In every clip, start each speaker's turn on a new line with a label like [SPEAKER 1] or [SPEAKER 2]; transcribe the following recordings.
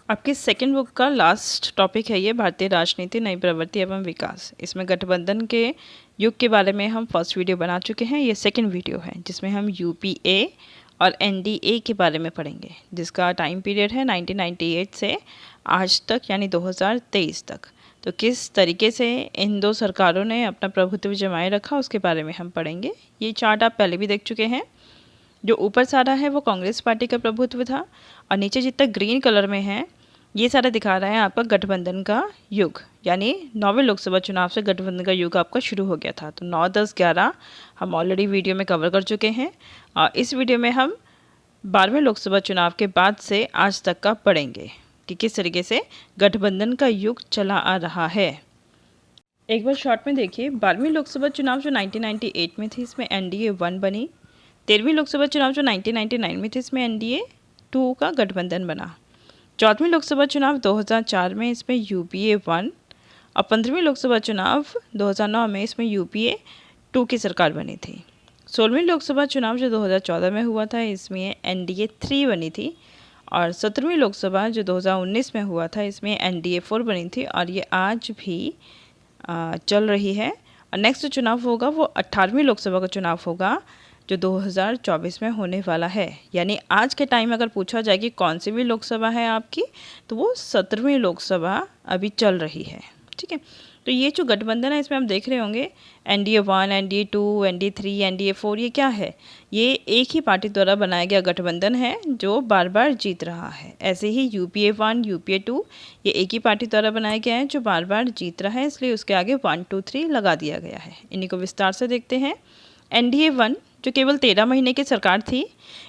[SPEAKER 1] आपकी second book का last topic है ये भारतीय राजनीति नई प्रवृत्ति एवं विकास। इसमें गठबंधन के युग के बारे में हम फर्स्ट वीडियो बना चुके हैं। ये सेकंड वीडियो है जिसमें हम यूपीए और एनडीए के बारे में पढ़ेंगे, जिसका टाइम पीरियड है 1998 से आज तक यानी 2023 तक। तो किस तरीके से इन दो सरकारों ने अपना प्रभुत्व जमाए रखा उसके बारे में हम पढ़ेंगे। ये चार्ट आप पहले भी देख चुके हैं। जो ऊपर सारा है वो कांग्रेस पार्टी का प्रभुत्व था और नीचे जितना ग्रीन कलर में है ये सारा दिखा रहा है आपका गठबंधन का युग, यानी 9वें लोकसभा चुनाव से गठबंधन का युग आपका शुरू हो गया था। तो 9, 10, 11 हम ऑलरेडी वीडियो में कवर कर चुके हैं और इस वीडियो में हम 12वें लोकसभा चुनाव के बाद से आज तक का पढ़ेंगे कि किस तरीके से गठबंधन का युग चला आ रहा है। एक बार शॉर्ट में देखिए, 12वीं लोकसभा चुनाव जो 1998 में थी इसमें एनडीए 1 बनी। 13वीं लोकसभा चुनाव जो 1999 में थी इसमें एनडीए 2 का गठबंधन बना। 14वीं लोकसभा चुनाव 2004 में इसमें यूपीए 1 और 15वीं लोकसभा चुनाव 2009 में इसमें यूपीए 2 की सरकार बनी थी। 16वीं लोकसभा चुनाव जो 2014 में हुआ था इसमें एनडीए 3 बनी थी और 17वीं लोकसभा जो 2019 में हुआ था इसमें एनडीए 4 बनी थी और ये आज भी चल रही है। और नेक्स्ट चुनाव होगा वो 18वीं लोकसभा का चुनाव होगा जो 2024 में होने वाला है। यानी आज के टाइम अगर पूछा जाए कि कौन सी भी लोकसभा है आपकी, तो वो 17वीं लोकसभा अभी चल रही है। ठीक है, तो ये जो गठबंधन है इसमें हम देख रहे होंगे एनडीए 1, एनडीए 2, एनडीए 3, एनडीए 4, ये क्या है? ये एक ही पार्टी द्वारा बनाया गया गठबंधन है जो बार बार जीत रहा है। ऐसे ही यूपीए 1, यूपीए 2 ये एक ही पार्टी द्वारा बनाया गया है जो बार बार जीत रहा है, इसलिए उसके आगे 1, 2, 3 लगा दिया गया है। इन्हीं को विस्तार से देखते हैं। एनडीए 1 जो केवल 13 महीने की सरकार थी,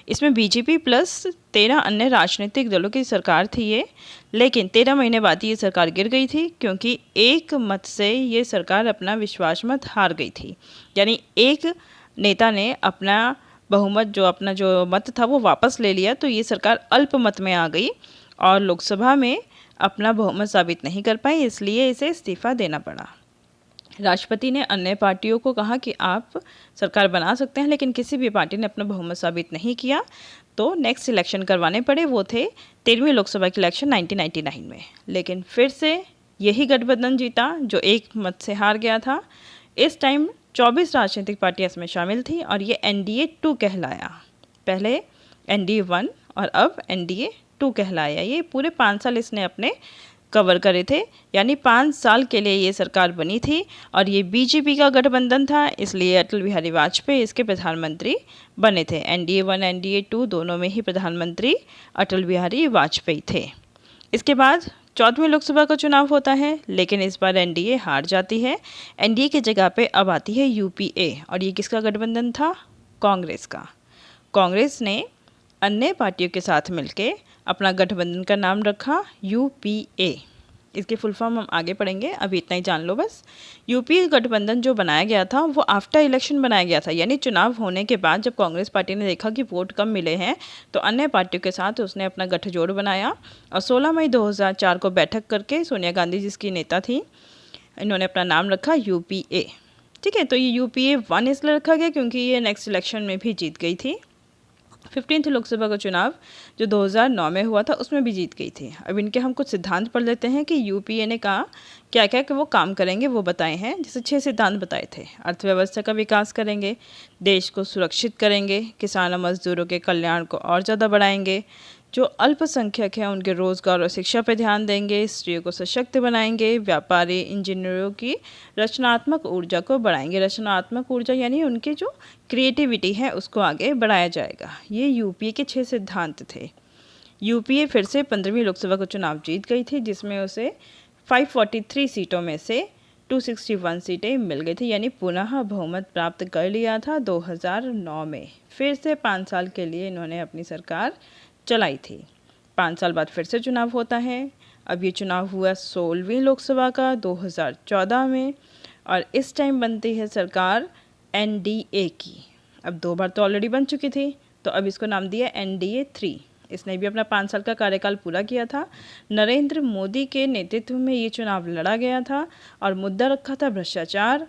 [SPEAKER 1] इसमें बीजेपी प्लस 13 अन्य राजनीतिक दलों की सरकार थी ये, लेकिन 13 महीने बाद ये सरकार गिर गई थी क्योंकि एक मत से ये सरकार अपना विश्वास मत हार गई थी। यानी एक नेता ने अपना बहुमत अपना जो मत था वो वापस ले लिया, तो ये सरकार अल्पमत में आ गई और लोकसभा में अपना बहुमत साबित नहीं कर पाई, इसलिए इसे इस्तीफा देना पड़ा। राष्ट्रपति ने अन्य पार्टियों को कहा कि आप सरकार बना सकते हैं, लेकिन किसी भी पार्टी ने अपना बहुमत साबित नहीं किया, तो नेक्स्ट इलेक्शन करवाने पड़े। वो थे 13वीं लोकसभा के इलेक्शन 1999 में। लेकिन फिर से यही गठबंधन जीता जो एक मत से हार गया था। इस टाइम 24 राजनीतिक पार्टियां इसमें शामिल थी और ये एनडीए 2 कहलाया। पहले एनडीए 1 और अब एनडीए 2 कहलाया। ये पूरे 5 साल इसने अपने कवर करे थे, यानी 5 साल के लिए ये सरकार बनी थी और ये बीजेपी का गठबंधन था, इसलिए अटल बिहारी वाजपेयी इसके प्रधानमंत्री बने थे। एनडीए 1, एनडीए 2 दोनों में ही प्रधानमंत्री अटल बिहारी वाजपेयी थे। इसके बाद 14वीं लोकसभा का चुनाव होता है, लेकिन इस बार एनडीए हार जाती है। एनडीए की जगह पे अब आती है यूपीए और ये किसका गठबंधन था? कांग्रेस का। कांग्रेस ने अन्य पार्टियों के साथ मिलके अपना गठबंधन का नाम रखा यूपीए। इसके फुल फॉर्म हम आगे पढ़ेंगे, अभी इतना ही जान लो बस। यूपीए गठबंधन जो बनाया गया था वो आफ्टर इलेक्शन बनाया गया था, यानी चुनाव होने के बाद जब कांग्रेस पार्टी ने देखा कि वोट कम मिले हैं तो अन्य पार्टियों के साथ उसने अपना गठजोड़ बनाया और 16 मई 2004 को बैठक करके सोनिया गांधी जिसकी नेता थी, इन्होंने अपना नाम रखा यूपीए। ठीक है, तो ये यूपीए 1 इसलिए रखा गया क्योंकि ये नेक्स्ट इलेक्शन में भी जीत गई थी। 15th लोकसभा का चुनाव जो 2009 में हुआ था उसमें भी जीत गई थी। अब इनके हम कुछ सिद्धांत पढ़ लेते हैं कि यूपीए ने कहा क्या क्या कि वो काम करेंगे, वो बताए हैं। जैसे 6 सिद्धांत बताए थे। अर्थव्यवस्था का विकास करेंगे, देश को सुरक्षित करेंगे, किसान और मजदूरों के कल्याण को और ज़्यादा बढ़ाएंगे, जो अल्पसंख्यक हैं उनके रोज़गार और शिक्षा पर ध्यान देंगे, स्त्रियों को सशक्त बनाएंगे, व्यापारी इंजीनियरों की रचनात्मक ऊर्जा को बढ़ाएंगे। रचनात्मक ऊर्जा यानी उनकी जो क्रिएटिविटी है उसको आगे बढ़ाया जाएगा। ये यूपीए के 6 सिद्धांत थे। यूपीए फिर से 15वीं लोकसभा का चुनाव जीत गई थी, जिसमें उसे 543 सीटों में से 261 सीटें मिल गई थी, यानी पुनः बहुमत प्राप्त कर लिया था 2009 में। फिर से 5 साल के लिए इन्होंने अपनी सरकार चलाई थी। 5 साल बाद फिर से चुनाव होता है। अब ये चुनाव हुआ 16वीं लोकसभा का 2014 में और इस टाइम बनती है सरकार एनडीए की। अब 2 बार तो ऑलरेडी बन चुकी थी, तो अब इसको नाम दिया एनडीए 3। इसने भी अपना 5 साल का कार्यकाल पूरा किया था। नरेंद्र मोदी के नेतृत्व में ये चुनाव लड़ा गया था और मुद्दा रखा था भ्रष्टाचार,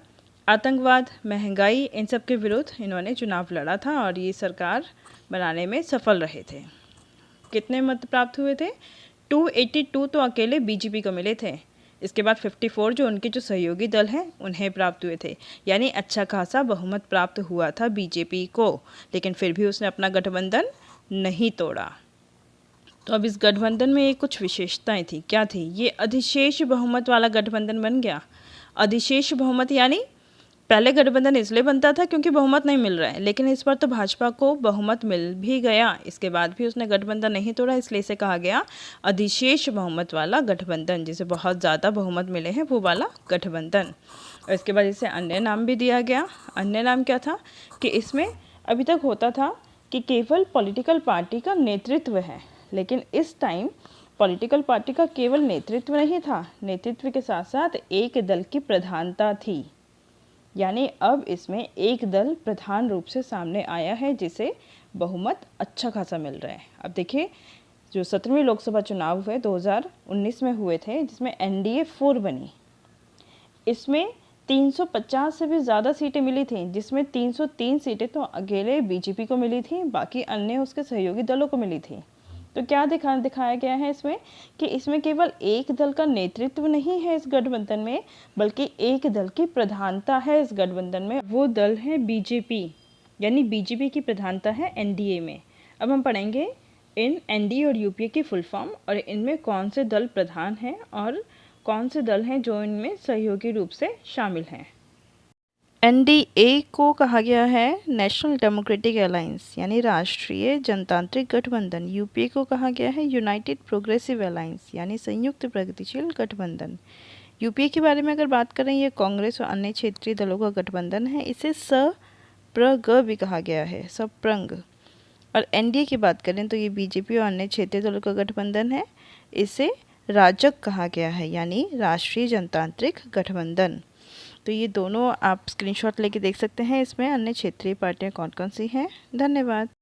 [SPEAKER 1] आतंकवाद, महंगाई, इन सब के विरुद्ध इन्होंने चुनाव लड़ा था और ये सरकार बनाने में सफल रहे थे। कितने मत प्राप्त हुए थे? 282 तो अकेले बीजेपी को मिले थे, इसके बाद 54 जो उनके जो सहयोगी दल हैं उन्हें प्राप्त हुए थे, यानी अच्छा खासा बहुमत प्राप्त हुआ था बीजेपी को, लेकिन फिर भी उसने अपना गठबंधन नहीं तोड़ा। तो अब इस गठबंधन में ये कुछ विशेषताएं थी, क्या थी? ये अधिशेष बहुमत वाला गठबंधन बन गया। अधिशेष बहुमत यानी पहले गठबंधन इसलिए बनता था क्योंकि बहुमत नहीं मिल रहा है, लेकिन इस बार तो भाजपा को बहुमत मिल भी गया, इसके बाद भी उसने गठबंधन नहीं तोड़ा, इसलिए इसे कहा गया अधिशेष बहुमत वाला गठबंधन, जिसे बहुत ज़्यादा बहुमत मिले हैं वो वाला गठबंधन। और इसके बाद इसे अन्य नाम भी दिया गया। अन्य नाम क्या था कि इसमें अभी तक होता था कि केवल पॉलिटिकल पार्टी का नेतृत्व है, लेकिन इस टाइम पॉलिटिकल पार्टी का केवल नेतृत्व नहीं था, नेतृत्व के साथ साथ एक दल की प्रधानता थी, यानी अब इसमें एक दल प्रधान रूप से सामने आया है जिसे बहुमत अच्छा खासा मिल रहा है। अब देखिए, जो 17वीं लोकसभा चुनाव हुए 2019 में हुए थे, जिसमें NDA 4 बनी, इसमें 350 से भी ज़्यादा सीटें मिली थी, जिसमें 303 सीटें तो अकेले बीजेपी को मिली थी, बाकी अन्य उसके सहयोगी दलों को मिली थी। तो क्या दिखाया गया है इसमें कि इसमें केवल एक दल का नेतृत्व नहीं है इस गठबंधन में, बल्कि एक दल की प्रधानता है इस गठबंधन में, वो दल है बीजेपी, यानी बीजेपी की प्रधानता है NDA में। अब हम पढ़ेंगे इन NDA और UPA की फुल फॉर्म और इनमें कौन से दल प्रधान हैं और कौन से दल हैं जो इनमें सहयोगी रूप से शामिल हैं। NDA को कहा गया है नेशनल डेमोक्रेटिक अलायंस, यानी राष्ट्रीय जनतांत्रिक गठबंधन। UPA को कहा गया है यूनाइटेड प्रोग्रेसिव अलायंस, यानी संयुक्त प्रगतिशील गठबंधन। UPA के बारे में अगर बात करें, ये कांग्रेस और अन्य क्षेत्रीय दलों का गठबंधन है, इसे सप्रग भी कहा गया है, सप्रंग। और NDA की बात करें तो ये बीजेपी और अन्य क्षेत्रीय दलों का गठबंधन है, इसे राजग कहा गया है, यानी राष्ट्रीय जनतांत्रिक गठबंधन। तो ये दोनों आप स्क्रीनशॉट लेके देख सकते हैं, इसमें अन्य क्षेत्रीय पार्टियां कौन कौन सी हैं। धन्यवाद।